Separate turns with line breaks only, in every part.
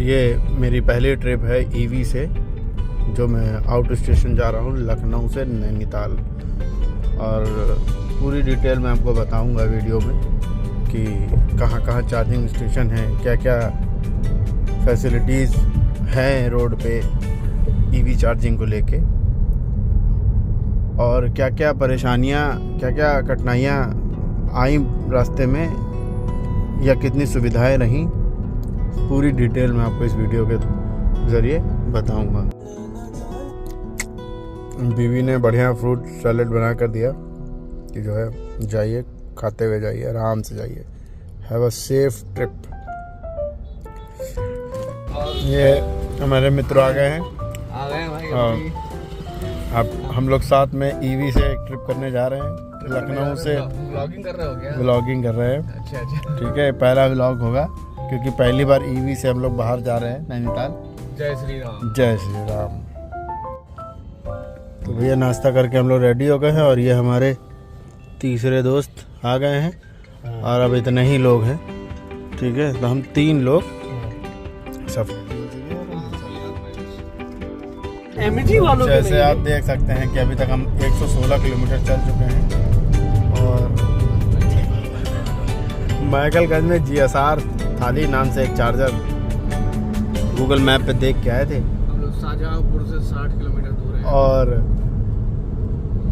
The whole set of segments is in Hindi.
ये मेरी पहली ट्रिप है ईवी से, जो मैं आउट स्टेशन जा रहा हूँ लखनऊ से नैनीताल। और पूरी डिटेल मैं आपको बताऊंगा वीडियो में कि कहाँ कहाँ चार्जिंग स्टेशन हैं, क्या क्या फैसिलिटीज़ हैं रोड पे ईवी चार्जिंग को लेके, और क्या क्या परेशानियाँ, क्या क्या कठिनाइयाँ आई रास्ते में या कितनी सुविधाएं रहीं। पूरी डिटेल मैं आपको इस वीडियो के ज़रिए बताऊंगा। बीवी ने बढ़िया फ्रूट सैलेड बना कर दिया कि जो है जाइए, खाते हुए जाइए, आराम से जाइए, हैव अ सेफ ट्रिप। ये हमारे मित्र आ गए हैं भाई। अब हम लोग साथ में ईवी से एक ट्रिप करने जा रहे हैं लखनऊ से।
व्लॉगिंग कर रहे हो क्या?
व्लॉगिंग कर रहे हैं।
अच्छा।
ठीक है, पहला व्लॉग होगा क्योंकि पहली बार ईवी से हम लोग बाहर जा रहे हैं नैनीताल।
जय श्री राम।
जय श्री राम। तो भैया नाश्ता करके हम लोग रेडी हो गए हैं और ये हमारे तीसरे दोस्त आ गए हैं और अब इतने ही लोग हैं। ठीक है, तो हम 3 लोग सब जैसे आप देख सकते हैं कि अभी तक हम 116 किलोमीटर चल चुके हैं और मैकलगंज में GSR थाली नाम से एक चार्जर गूगल मैप पे देख के आए थे।
हम लोग शाहजहांपुर से 60 किलोमीटर दूर है
और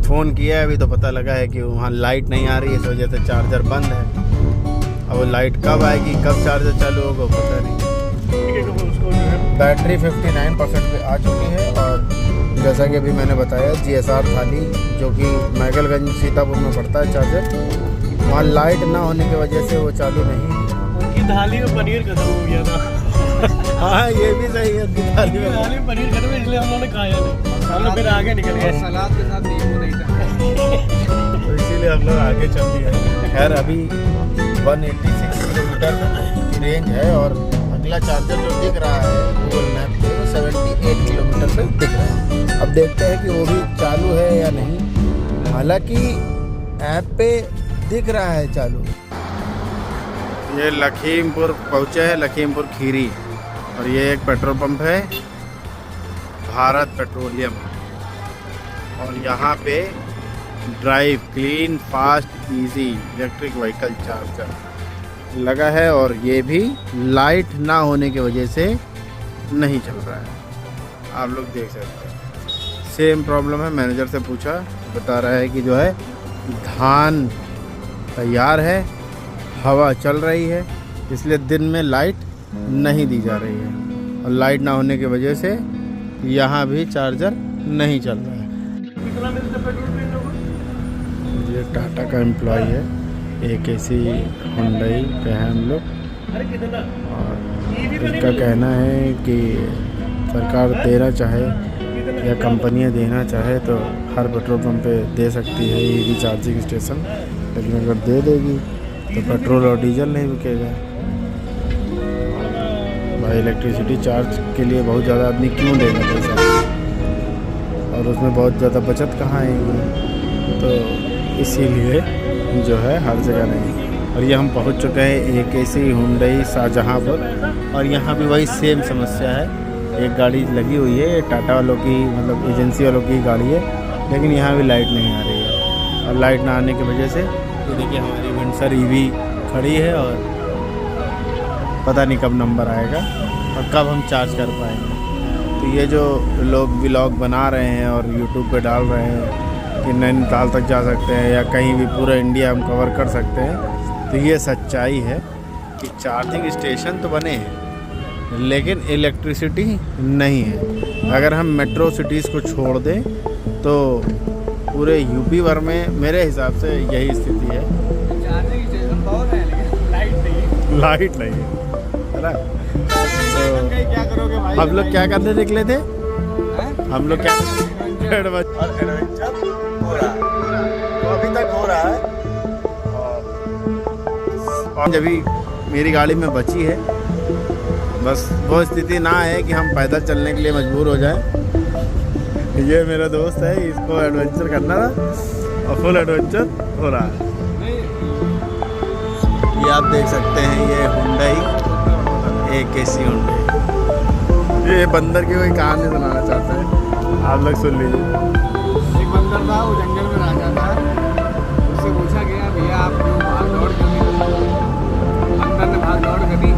फ़ोन किया है, अभी तो पता लगा है कि वहाँ लाइट नहीं आ रही है, इस वजह से चार्जर बंद है। अब वो लाइट कब आएगी, कब चार्जर चालू होगा पता नहीं। बैटरी 59% पे आ चुकी है और जैसा कि अभी मैंने बताया GSR थाली जो कि मैकलगंज सीतापुर में पड़ता है चार्जर, वहाँ लाइट ना होने की वजह से वो चालू नहीं।
उनकी थाली में पनीर खत्म हो गया था।
हाँ ये भी सही है, थाली में
पनीर खत्म है इसलिए हम लोगों ने खाया नहीं, हम लोग फिर आगे निकल गए।
सलाद के साथ नींबू नहीं था
तो इसीलिए हम लोग आगे चल दिए। खैर अभी 186 किलोमीटर की रेंज है और अगला चार्जर जो दिख रहा है गूगल मैप पे वो 78 किलोमीटर पे दिख रहा है। अब देखते हैं कि वो भी चालू है या नहीं। हालांकि ऐप पे दिख रहा है चालू। ये लखीमपुर पहुँचे हैं, लखीमपुर खीरी, और ये एक पेट्रोल पंप है भारत पेट्रोलियम, और यहाँ पे drive clean fast easy electric vehicle charger लगा है और ये भी लाइट ना होने की वजह से नहीं चल रहा है। आप लोग देख सकते हैं सेम प्रॉब्लम है। मैनेजर से पूछा, बता रहा है कि जो है धान तैयार है, हवा चल रही है, इसलिए दिन में लाइट नहीं दी जा रही है और लाइट ना होने की वजह से यहाँ भी चार्जर नहीं चल रहा है। ये टाटा का एम्प्लॉय है, एक ऐसी हुंडई पे हैं हम लोग, और इसका कहना है कि सरकार देना चाहे या कंपनियां देना चाहे तो हर पेट्रोल पंप पे दे सकती है ईवी चार्जिंग स्टेशन, लेकिन अगर दे देगी तो पेट्रोल और डीजल नहीं बिकेगा। भाई इलेक्ट्रिसिटी चार्ज के लिए बहुत ज़्यादा आदमी क्यों देगा पैसा, और उसमें बहुत ज़्यादा बचत कहाँ आएगी, तो इसीलिए जो है हर जगह नहीं। और ये हम पहुंच चुके हैं एक ऐसी हुंडई शाहजहांपुर, और यहाँ भी वही सेम समस्या है। एक गाड़ी लगी हुई है, टाटा वालों की मतलब एजेंसी वालों की गाड़ी है, लेकिन यहाँ भी लाइट नहीं आ रही है। और लाइट ना आने की वजह से ये देखिए हमारी विंडसर ईवी खड़ी है और पता नहीं कब नंबर आएगा और कब हम चार्ज कर पाएंगे। तो ये जो लोग व्लॉग बना रहे हैं और यूट्यूब पे डाल रहे हैं कि नैनीताल तक जा सकते हैं या कहीं भी पूरा इंडिया हम कवर कर सकते हैं, तो ये सच्चाई है कि चार्जिंग स्टेशन तो बने हैं लेकिन इलेक्ट्रिसिटी नहीं है। अगर हम मेट्रो सिटीज़ को छोड़ दें तो पूरे यूपी भर में मेरे हिसाब से यही स्थिति है।
चार्जिंग स्टेशन बहुत है लेकिन
लाइट नहीं है ना। तो
क्या करोगे भाई?
हम लोग क्या करने निकले थे? हम लोग क्या
एडवेंचर हो रहा है, तो अभी तक हो रहा है।
और जब भी मेरी गाड़ी में बची है, बस वो स्थिति ना है कि हम पैदल चलने के लिए मजबूर हो जाएं। ये मेरा दोस्त है, इसको एडवेंचर करना था और फुल एडवेंचर हो रहा है। ये आप देख सकते हैं, ये हुंडई एक ऐसी हुंडई ये बंदर की कोई कहानी सुनाना चाहता है, आप लोग सुन लीजिए।
एक बंदर था, वो जंगल में राजा था। उससे पूछा गया, भैया आप क्यों भाग दौड़ करी? बंदर ने भाग दौड़ करी,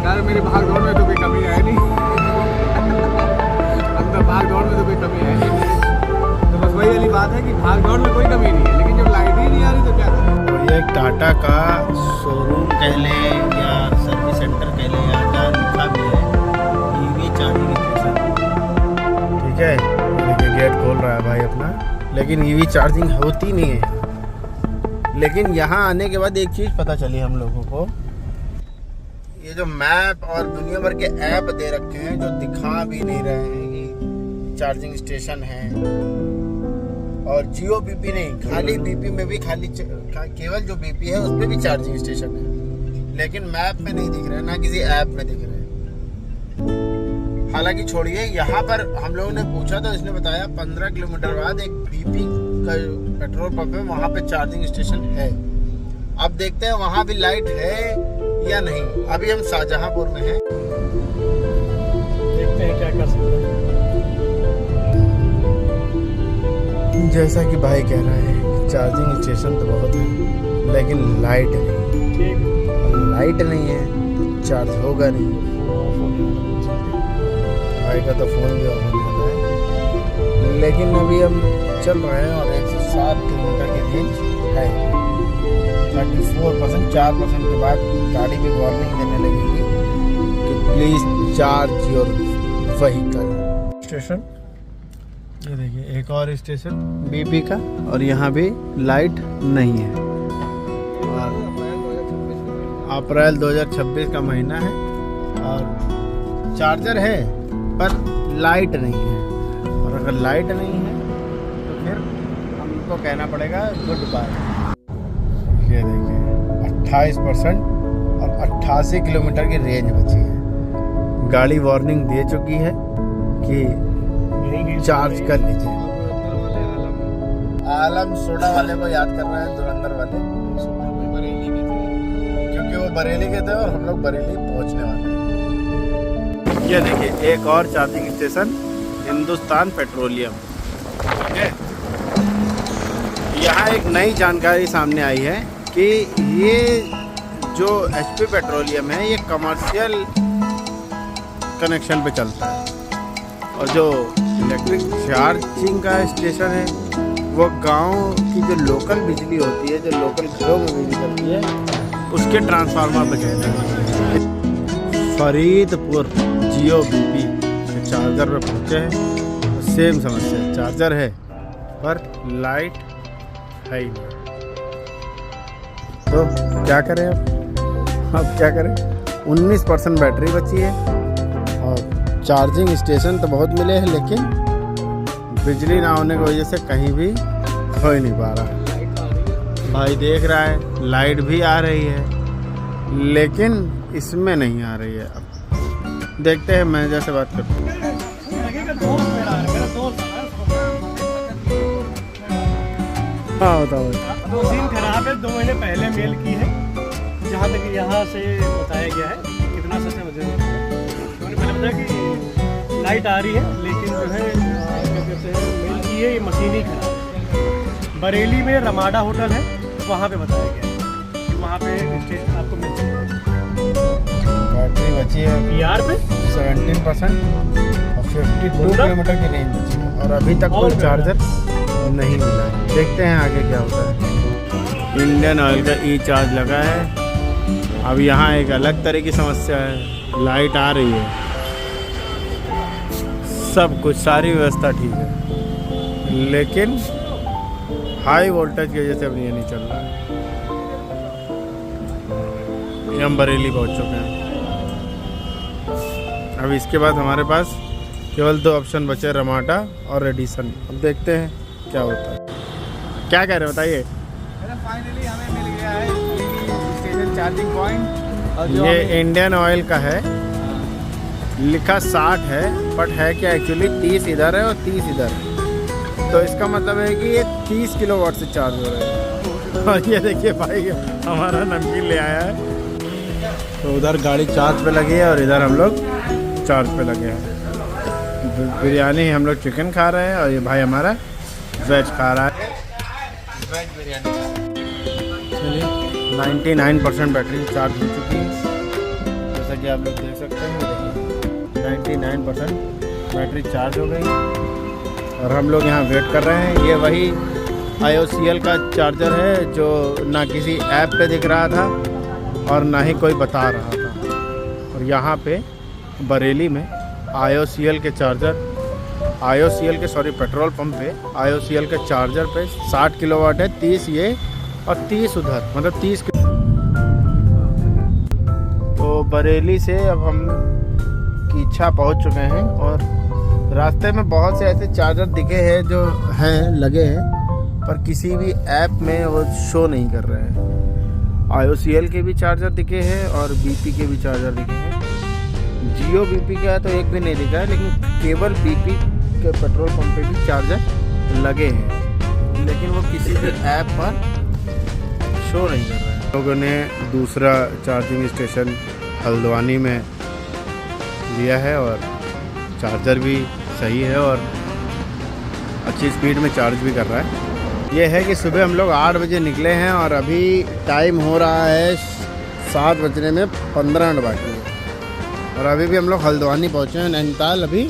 यार मेरी भाग दौड़ में तो कोई कमी है नहीं। अंदर भाग दौड़ में तो कोई कमी है नहीं। तो बस वही वाली बात है कि भाग दौड़ में कोई कमी नहीं है, लेकिन जब लाइट ही नहीं आ रही तो क्या करें?
ये एक टाटा का शोरूम कह लें या सर्विस सेंटर कह लें, यहाँ जहाँ लिखा भी है EV चार्जिंग स्टेशन, ठीक है। देखिए गेट खोल रहा है भाई अपना, लेकिन EV चार्जिंग होती नहीं है। लेकिन यहाँ आने के बाद एक चीज़ पता चली हम लोगों को, ये जो मैप और दुनिया भर के ऐप दे रखे हैं जो दिखा भी नहीं रहे हैं कि चार्जिंग स्टेशन है। और जियो बीपी नहीं, खाली बीपी में भी खाली केवल जो बीपी है उस पर भी चार्जिंग स्टेशन है, लेकिन मैप में नहीं दिख रहा है, ना किसी ऐप में दिख रहा है। हालांकि छोड़िए, यहाँ पर हम लोगों ने पूछा तो इसने बताया 15 किलोमीटर बाद एक बीपी का पेट्रोल पंप है, वहाँ पे चार्जिंग स्टेशन है। अब देखते हैं वहाँ भी लाइट है या नहीं। अभी हम शाहजहांपुर में हैं,
देखते हैं क्या कर सकते हैं।
जैसा कि भाई कह रहा है चार्जिंग स्टेशन तो बहुत है, लेकिन लाइट नहीं।
ठीक
लाइट नहीं है तो चार्ज होगा नहीं। भाई का तो फ़ोन भी ऑफ होने वाला है, लेकिन अभी हम चल रहे हैं और 107 किलोमीटर की रेंज है। 34%, 4% के बाद गाड़ी भी वार्निंग देने लगेगी कि please charge your vehicle. Station ये देखिए, एक और स्टेशन बीपी का, और यहाँ भी लाइट नहीं है। और अप्रैल 2026 का महीना है और चार्जर है पर लाइट नहीं है। और अगर लाइट नहीं है तो फिर हमको कहना पड़ेगा गुड बाय। ये देखिए 28% और 88 किलोमीटर की रेंज बची है। गाड़ी वार्निंग दे चुकी है कि चार्ज कर लीजिए। आलम सोडा वाले को याद कर रहे हैं, धुरंधर वाले, क्योंकि वो बरेली के थे और हम लोग बरेली पहुंचने वाले हैं। ये देखिए एक और चार्जिंग स्टेशन, हिंदुस्तान पेट्रोलियम। ठीक है, यहाँ एक नई जानकारी सामने आई है कि ये जो HP पेट्रोलियम है ये कमर्शियल कनेक्शन पे चलता है, और जो इलेक्ट्रिक चार्जिंग का स्टेशन है वो गांव की जो लोकल बिजली होती है, जो लोकल घरों में बिजली चलती है, उसके ट्रांसफार्मर पे चलता है। फरीदपुर जियो बीपी के चार्जर पे पहुँचे हैं, तो सेम समस्या, चार्जर है पर लाइट है ही नहीं। तो क्या करें अब क्या करें? 19% बैटरी बची है और चार्जिंग स्टेशन तो बहुत मिले हैं, लेकिन बिजली ना होने की वजह से कहीं भी हो ही नहीं पा रहा। भाई देख रहा है लाइट भी आ रही है, लेकिन इसमें नहीं आ रही है। अब देखते हैं, मैनेजर से बात करते हैं। हाँ बताओ।
तो सीन खराब है, 2 महीने पहले मेल की है, जहाँ तक यहाँ से बताया गया है कितना सस्ते बजे। मैंने पहले बताया कि लाइट आ रही है, लेकिन जो है क्या कहते हैं, मेल की है, ये मशीन ही खराब है। बरेली में रमाडा होटल है, वहाँ पे बताया गया है कि वहाँ पे स्टेशन आपको मिल जाएगा।
बैटरी बची है
PR पे
17% और 52 किलोमीटर की रेंज बची है, और अभी तक कोई चार्जर नहीं मिला है। देखते हैं आगे क्या होता है। इंडियन ऑयल का E-चार्ज लगा है। अब यहाँ एक अलग तरह की समस्या है, लाइट आ रही है, सब कुछ सारी व्यवस्था ठीक है, लेकिन हाई वोल्टेज की वजह से अब ये नहीं चल रहा है। ये हम बरेली पहुँच चुके हैं। अब इसके बाद हमारे पास केवल 2 ऑप्शन बचे, रमाडा और रेडिसन। अब देखते हैं क्या होता है। क्या कह रहे हैं बताइए?
फाइनली हमें मिल गया है स्टेशन चार्जिंग पॉइंट।
ये इंडियन ऑयल का है, लिखा 60 है, बट है क्या एक्चुअली 30 इधर है और 30 इधर है। तो इसका मतलब है कि ये 30 किलोवाट से चार्ज हो रहा है। और ये देखिए भाई हमारा नमकीन ले आया है। तो उधर गाड़ी चार्ज पे लगी है और इधर हम लोग चार्ज पे लगे हैं। बिरयानी हम लोग चिकन खा रहे हैं और ये भाई हमारा वेज खा रहा है। वेज बिरयानी चलिए 99% बैटरी चार्ज हो चुकी है, जैसा कि आप लोग देख सकते हैं। देखिए 99% बैटरी चार्ज हो गई और हम लोग यहाँ वेट कर रहे हैं। ये वही IOCL का चार्जर है जो ना किसी ऐप पे दिख रहा था और ना ही कोई बता रहा था। और यहाँ पे बरेली में IOCL के चार्जर पेट्रोल पंप पे IOCL के चार्जर पे 60 किलोवाट है, 30 ये और 30 उधर, मतलब 30। तो बरेली से अब हम कीछा पहुँच चुके हैं और रास्ते में बहुत से ऐसे चार्जर दिखे हैं जो हैं लगे हैं, पर किसी भी ऐप में वो शो नहीं कर रहे हैं। IOCL के भी चार्जर दिखे हैं और BP के भी चार्जर दिखे हैं। जियो BP का तो एक भी नहीं दिखा है, लेकिन केवल BP के पेट्रोल पंप पे भी चार्जर लगे हैं, लेकिन वो किसी भी ऐप पर शो नहीं कर रहे हैं। लोगों ने दूसरा चार्जिंग स्टेशन हल्द्वानी में लिया है और चार्जर भी सही है और अच्छी स्पीड में चार्ज भी कर रहा है। ये है कि सुबह हम लोग 8 बजे निकले हैं और अभी टाइम हो रहा है 7 बजने में 15 मिनट बाकी है और अभी भी हम लोग हल्द्वानी पहुँचे हैं। नैनीताल अभी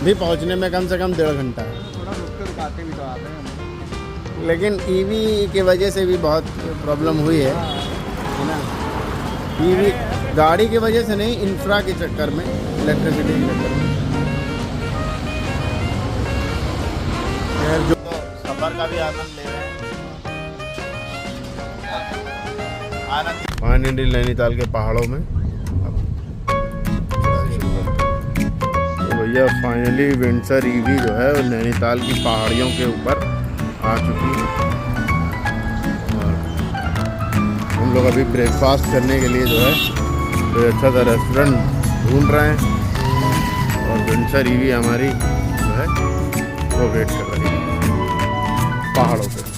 भी पहुँचने में कम से कम 1.5 घंटा है।
थोड़ा रुक कर रुकाते भी तो आते हैं,
लेकिन EV की वजह से भी बहुत प्रॉब्लम हुई है ना। EV गाड़ी की वजह से नहीं, इंफ्रा के चक्कर में, इलेक्ट्रिसिटी के चक्कर में। जो सफर का भी आनंद ले रहे हैं। फाइनली नैनीताल के पहाड़ों में तो भैया फाइनली विंडसर EV जो है वो नैनीताल की पहाड़ियों के ऊपर आ चुकी है और हम लोग अभी ब्रेकफास्ट करने के लिए जो है कोई अच्छा सा रेस्टोरेंट ढूंढ रहे हैं और विंडसर EV हमारी जो है वो वेट कर रही है पहाड़ों पे।